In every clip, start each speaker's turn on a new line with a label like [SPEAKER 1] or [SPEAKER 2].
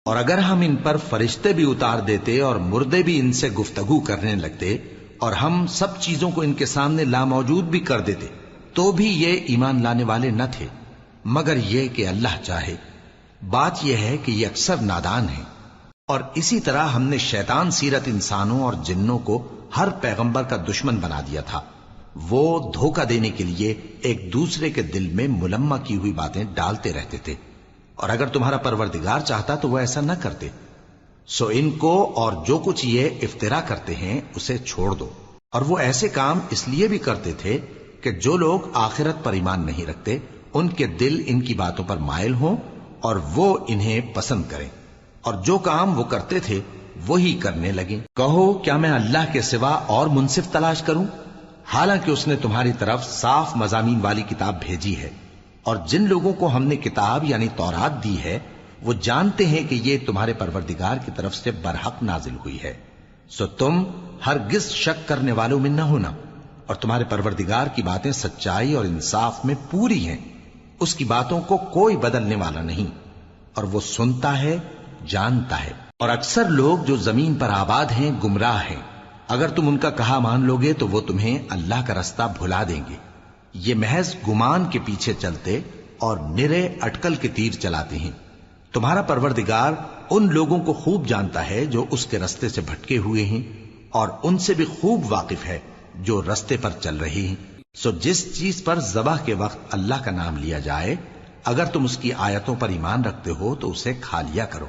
[SPEAKER 1] اور اگر ہم ان پر فرشتے بھی اتار دیتے اور مردے بھی ان سے گفتگو کرنے لگتے اور ہم سب چیزوں کو ان کے سامنے لاموجود بھی کر دیتے تو بھی یہ ایمان لانے والے نہ تھے، مگر یہ کہ اللہ چاہے۔ بات یہ ہے کہ یہ اکثر نادان ہیں۔ اور اسی طرح ہم نے شیطان سیرت انسانوں اور جنوں کو ہر پیغمبر کا دشمن بنا دیا تھا۔ وہ دھوکہ دینے کے لیے ایک دوسرے کے دل میں ملمہ کی ہوئی باتیں ڈالتے رہتے تھے، اور اگر تمہارا پروردگار چاہتا تو وہ ایسا نہ کرتے۔ سو ان کو اور جو کچھ یہ افطرا کرتے ہیں اسے چھوڑ دو۔ اور وہ ایسے کام اس لیے بھی کرتے تھے کہ جو لوگ آخرت پر ایمان نہیں رکھتے ان کے دل ان کی باتوں پر مائل ہوں اور وہ انہیں پسند کریں، اور جو کام وہ کرتے تھے وہی کرنے لگیں۔ کہو کیا میں اللہ کے سوا اور منصف تلاش کروں، حالانکہ اس نے تمہاری طرف صاف مضامین والی کتاب بھیجی ہے، اور جن لوگوں کو ہم نے کتاب یعنی تورات دی ہے وہ جانتے ہیں کہ یہ تمہارے پروردگار کی طرف سے برحق نازل ہوئی ہے۔ سو تم ہرگز شک کرنے والوں میں نہ ہونا، اور تمہارے پروردگار کی باتیں سچائی اور انصاف میں پوری ہیں، اس کی باتوں کو کوئی بدلنے والا نہیں، اور وہ سنتا ہے جانتا ہے۔ اور اکثر لوگ جو زمین پر آباد ہیں گمراہ ہیں، اگر تم ان کا کہا مان لوگے تو وہ تمہیں اللہ کا رستہ بھلا دیں گے۔ یہ محض گمان کے پیچھے چلتے اور نرے اٹکل کے تیر چلاتے ہیں۔ تمہارا پروردگار ان لوگوں کو خوب جانتا ہے جو اس کے رستے سے بھٹکے ہوئے ہیں، اور ان سے بھی خوب واقف ہے جو رستے پر چل رہے ہیں۔ سو جس چیز پر ذبح کے وقت اللہ کا نام لیا جائے، اگر تم اس کی آیتوں پر ایمان رکھتے ہو تو اسے کھا لیا کرو۔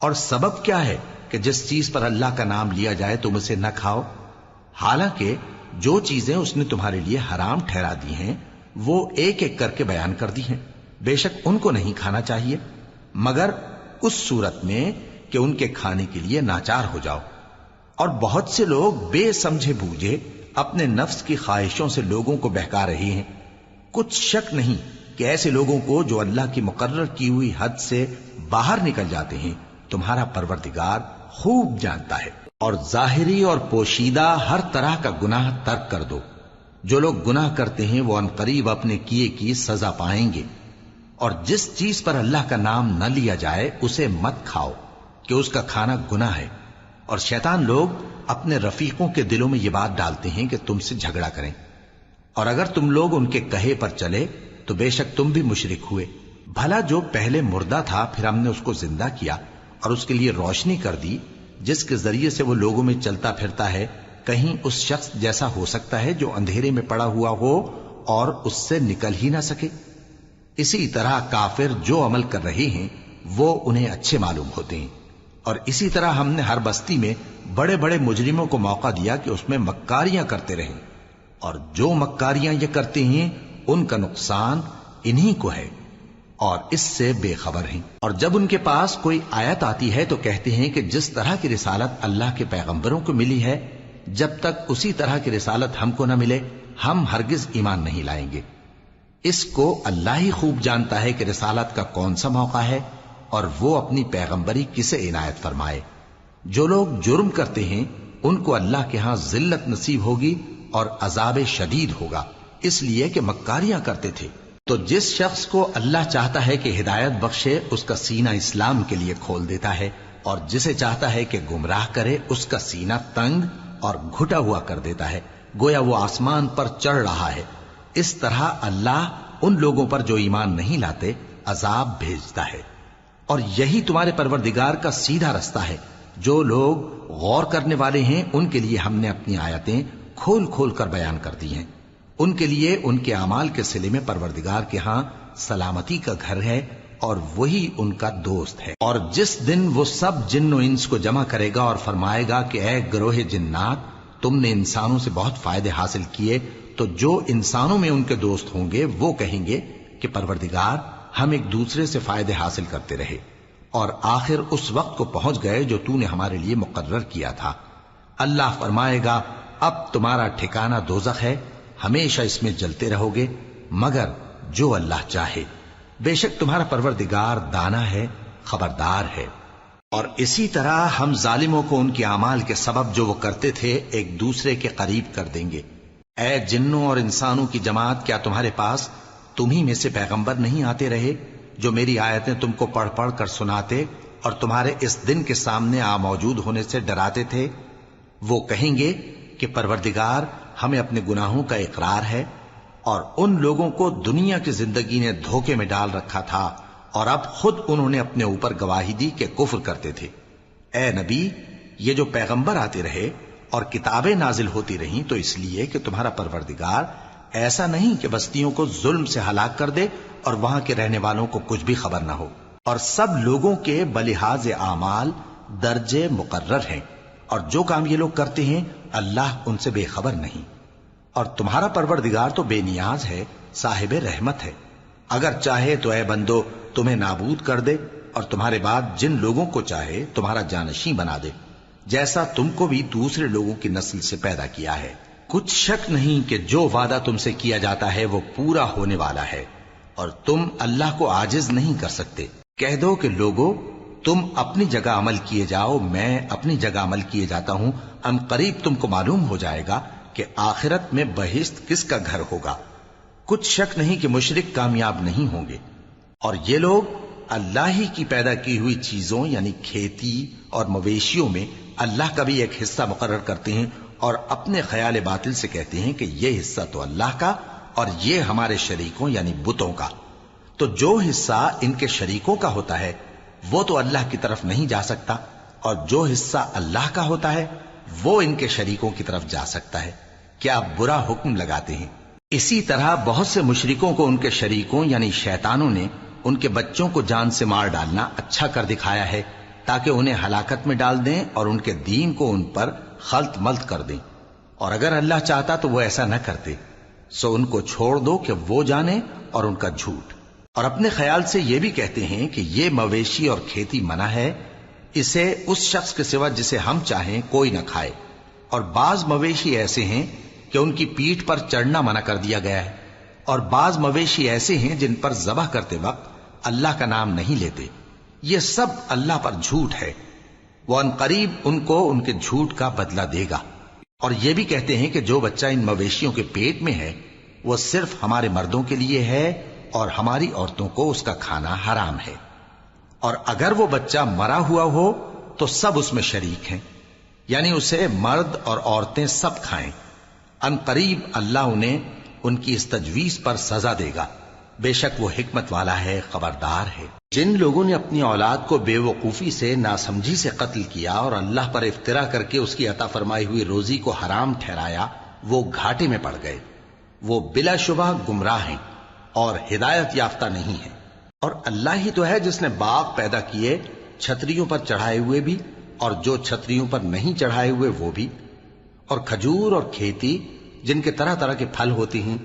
[SPEAKER 1] اور سبب کیا ہے کہ جس چیز پر اللہ کا نام لیا جائے تم اسے نہ کھاؤ، حالانکہ جو چیزیں اس نے تمہارے لیے حرام ٹھہرا دی ہیں وہ ایک ایک کر کے بیان کر دی ہیں۔ بے شک ان کو نہیں کھانا چاہیے مگر اس صورت میں کہ ان کے کھانے کے لیے ناچار ہو جاؤ۔ اور بہت سے لوگ بے سمجھے بوجھے اپنے نفس کی خواہشوں سے لوگوں کو بہکا رہے ہیں۔ کچھ شک نہیں کہ ایسے لوگوں کو جو اللہ کی مقرر کی ہوئی حد سے باہر نکل جاتے ہیں تمہارا پروردگار خوب جانتا ہے۔ اور ظاہری اور پوشیدہ ہر طرح کا گناہ ترک کر دو۔ جو لوگ گناہ کرتے ہیں وہ عنقریب اپنے کیے کی سزا پائیں گے۔ اور جس چیز پر اللہ کا نام نہ لیا جائے اسے مت کھاؤ کہ اس کا کھانا گناہ ہے۔ اور شیطان لوگ اپنے رفیقوں کے دلوں میں یہ بات ڈالتے ہیں کہ تم سے جھگڑا کریں، اور اگر تم لوگ ان کے کہے پر چلے تو بے شک تم بھی مشرک ہوئے۔ بھلا جو پہلے مردہ تھا پھر ہم نے اس کو زندہ کیا اور اس کے لیے روشنی کر دی جس کے ذریعے سے وہ لوگوں میں چلتا پھرتا ہے، کہیں اس شخص جیسا ہو سکتا ہے جو اندھیرے میں پڑا ہوا ہو اور اس سے نکل ہی نہ سکے؟ اسی طرح کافر جو عمل کر رہے ہیں وہ انہیں اچھے معلوم ہوتے ہیں۔ اور اسی طرح ہم نے ہر بستی میں بڑے بڑے مجرموں کو موقع دیا کہ اس میں مکاریاں کرتے رہیں، اور جو مکاریاں یہ کرتے ہیں ان کا نقصان انہی کو ہے اور اس سے بے خبر ہیں۔ اور جب ان کے پاس کوئی آیت آتی ہے تو کہتے ہیں کہ جس طرح کی رسالت اللہ کے پیغمبروں کو ملی ہے جب تک اسی طرح کی رسالت ہم کو نہ ملے ہم ہرگز ایمان نہیں لائیں گے۔ اس کو اللہ ہی خوب جانتا ہے کہ رسالت کا کون سا موقع ہے اور وہ اپنی پیغمبری کسے عنایت فرمائے۔ جو لوگ جرم کرتے ہیں ان کو اللہ کے ہاں ذلت نصیب ہوگی اور عذاب شدید ہوگا، اس لیے کہ مکاریاں کرتے تھے۔ تو جس شخص کو اللہ چاہتا ہے کہ ہدایت بخشے اس کا سینہ اسلام کے لیے کھول دیتا ہے، اور جسے چاہتا ہے کہ گمراہ کرے اس کا سینہ تنگ اور گھٹا ہوا کر دیتا ہے، گویا وہ آسمان پر چڑھ رہا ہے۔ اس طرح اللہ ان لوگوں پر جو ایمان نہیں لاتے عذاب بھیجتا ہے۔ اور یہی تمہارے پروردگار کا سیدھا رستہ ہے۔ جو لوگ غور کرنے والے ہیں ان کے لیے ہم نے اپنی آیتیں کھول کھول کر بیان کر دی ہیں۔ ان کے لیے ان کے اعمال کے صلے میں پروردگار کے ہاں سلامتی کا گھر ہے اور وہی ان کا دوست ہے۔ اور جس دن وہ سب جن و انس کو جمع کرے گا اور فرمائے گا کہ اے گروہ جنات، تم نے انسانوں سے بہت فائدے حاصل کیے، تو جو انسانوں میں ان کے دوست ہوں گے وہ کہیں گے کہ پروردگار ہم ایک دوسرے سے فائدے حاصل کرتے رہے، اور آخر اس وقت کو پہنچ گئے جو تو نے ہمارے لیے مقرر کیا تھا۔ اللہ فرمائے گا اب تمہارا ٹھکانہ دوزخ ہے، ہمیشہ اس میں جلتے رہو گے مگر جو اللہ چاہے۔ بے شک تمہارا پروردگار دانا ہے، خبردار ہے۔ اور اسی طرح ہم ظالموں کو ان کے اعمال کے سبب جو وہ کرتے تھے ایک دوسرے کے قریب کر دیں گے۔ اے جنوں اور انسانوں کی جماعت، کیا تمہارے پاس تمہیں میں سے پیغمبر نہیں آتے رہے جو میری آیتیں تم کو پڑھ پڑھ کر سناتے اور تمہارے اس دن کے سامنے موجود ہونے سے ڈراتے تھے؟ وہ کہیں گے کہ پروردگار ہمیں اپنے گناہوں کا اقرار ہے، اور ان لوگوں کو دنیا کی زندگی نے دھوکے میں ڈال رکھا تھا اور اب خود انہوں نے اپنے اوپر گواہی دی کہ کفر کرتے تھے۔ اے نبی، یہ جو پیغمبر آتے رہے اور کتابیں نازل ہوتی رہیں تو اس لیے کہ تمہارا پروردگار ایسا نہیں کہ بستیوں کو ظلم سے ہلاک کر دے اور وہاں کے رہنے والوں کو کچھ بھی خبر نہ ہو، اور سب لوگوں کے بلحاظ اعمال درجے مقرر ہیں، اور جو کام یہ لوگ کرتے ہیں اللہ ان سے بے خبر نہیں۔ اور تمہارا پروردگار تو بے نیاز ہے، صاحب رحمت ہے، اگر چاہے تو اے بندو تمہیں نابود کر دے اور تمہارے بعد جن لوگوں کو چاہے تمہارا جانشین بنا دے، جیسا تم کو بھی دوسرے لوگوں کی نسل سے پیدا کیا ہے۔ کچھ شک نہیں کہ جو وعدہ تم سے کیا جاتا ہے وہ پورا ہونے والا ہے، اور تم اللہ کو عاجز نہیں کر سکتے۔ کہہ دو کہ لوگو تم اپنی جگہ عمل کیے جاؤ، میں اپنی جگہ عمل کیے جاتا ہوں، ان قریب تم کو معلوم ہو جائے گا کہ آخرت میں بہشت کس کا گھر ہوگا۔ کچھ شک نہیں کہ مشرک کامیاب نہیں ہوں گے، اور یہ لوگ اللہ ہی کی پیدا کی ہوئی چیزوں یعنی کھیتی اور مویشیوں میں اللہ کا بھی ایک حصہ مقرر کرتے ہیں، اور اپنے خیال باطل سے کہتے ہیں کہ یہ حصہ تو اللہ کا اور یہ ہمارے شریکوں یعنی بتوں کا۔ تو جو حصہ ان کے شریکوں کا ہوتا ہے وہ تو اللہ کی طرف نہیں جا سکتا، اور جو حصہ اللہ کا ہوتا ہے وہ ان کے شریکوں کی طرف جا سکتا ہے۔ کیا برا حکم لگاتے ہیں؟ اسی طرح بہت سے مشرکوں کو ان کے شریکوں یعنی شیطانوں نے ان کے بچوں کو جان سے مار ڈالنا اچھا کر دکھایا ہے، تاکہ انہیں ہلاکت میں ڈال دیں اور ان کے دین کو ان پر خلط ملط کر دیں، اور اگر اللہ چاہتا تو وہ ایسا نہ کرتے۔ سو ان کو چھوڑ دو کہ وہ جانے اور ان کا جھوٹ۔ اور اپنے خیال سے یہ بھی کہتے ہیں کہ یہ مویشی اور کھیتی منع ہے، اسے اس شخص کے سوا جسے ہم چاہیں کوئی نہ کھائے، اور بعض مویشی ایسے ہیں کہ ان کی پیٹھ پر چڑھنا منع کر دیا گیا ہے، اور بعض مویشی ایسے ہیں جن پر ذبح کرتے وقت اللہ کا نام نہیں لیتے۔ یہ سب اللہ پر جھوٹ ہے، وہ ان قریب ان کو ان کے جھوٹ کا بدلہ دے گا۔ اور یہ بھی کہتے ہیں کہ جو بچہ ان مویشیوں کے پیٹ میں ہے وہ صرف ہمارے مردوں کے لیے ہے اور ہماری عورتوں کو اس کا کھانا حرام ہے، اور اگر وہ بچہ مرا ہوا ہو تو سب اس میں شریک ہیں، یعنی اسے مرد اور عورتیں سب کھائیں۔ ان قریب اللہ انہیں ان کی اس تجویز پر سزا دے گا، بے شک وہ حکمت والا ہے، خبردار ہے۔ جن لوگوں نے اپنی اولاد کو بے وقوفی سے ناسمجھی سے قتل کیا اور اللہ پر افترا کر کے اس کی عطا فرمائی ہوئی روزی کو حرام ٹھہرایا، وہ گھاٹے میں پڑ گئے، وہ بلا شبہ گمراہ ہیں اور ہدایت یافتہ نہیں ہیں۔ اور اللہ ہی تو ہے جس نے باغ پیدا کیے، چھتریوں پر چڑھائے ہوئے بھی اور جو چھتریوں پر نہیں چڑھائے ہوئے وہ بھی، اور کھجور اور کھیتی جن کے طرح طرح کے پھل ہوتے ہیں،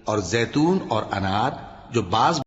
[SPEAKER 1] اور زیتون اور انار جو بعض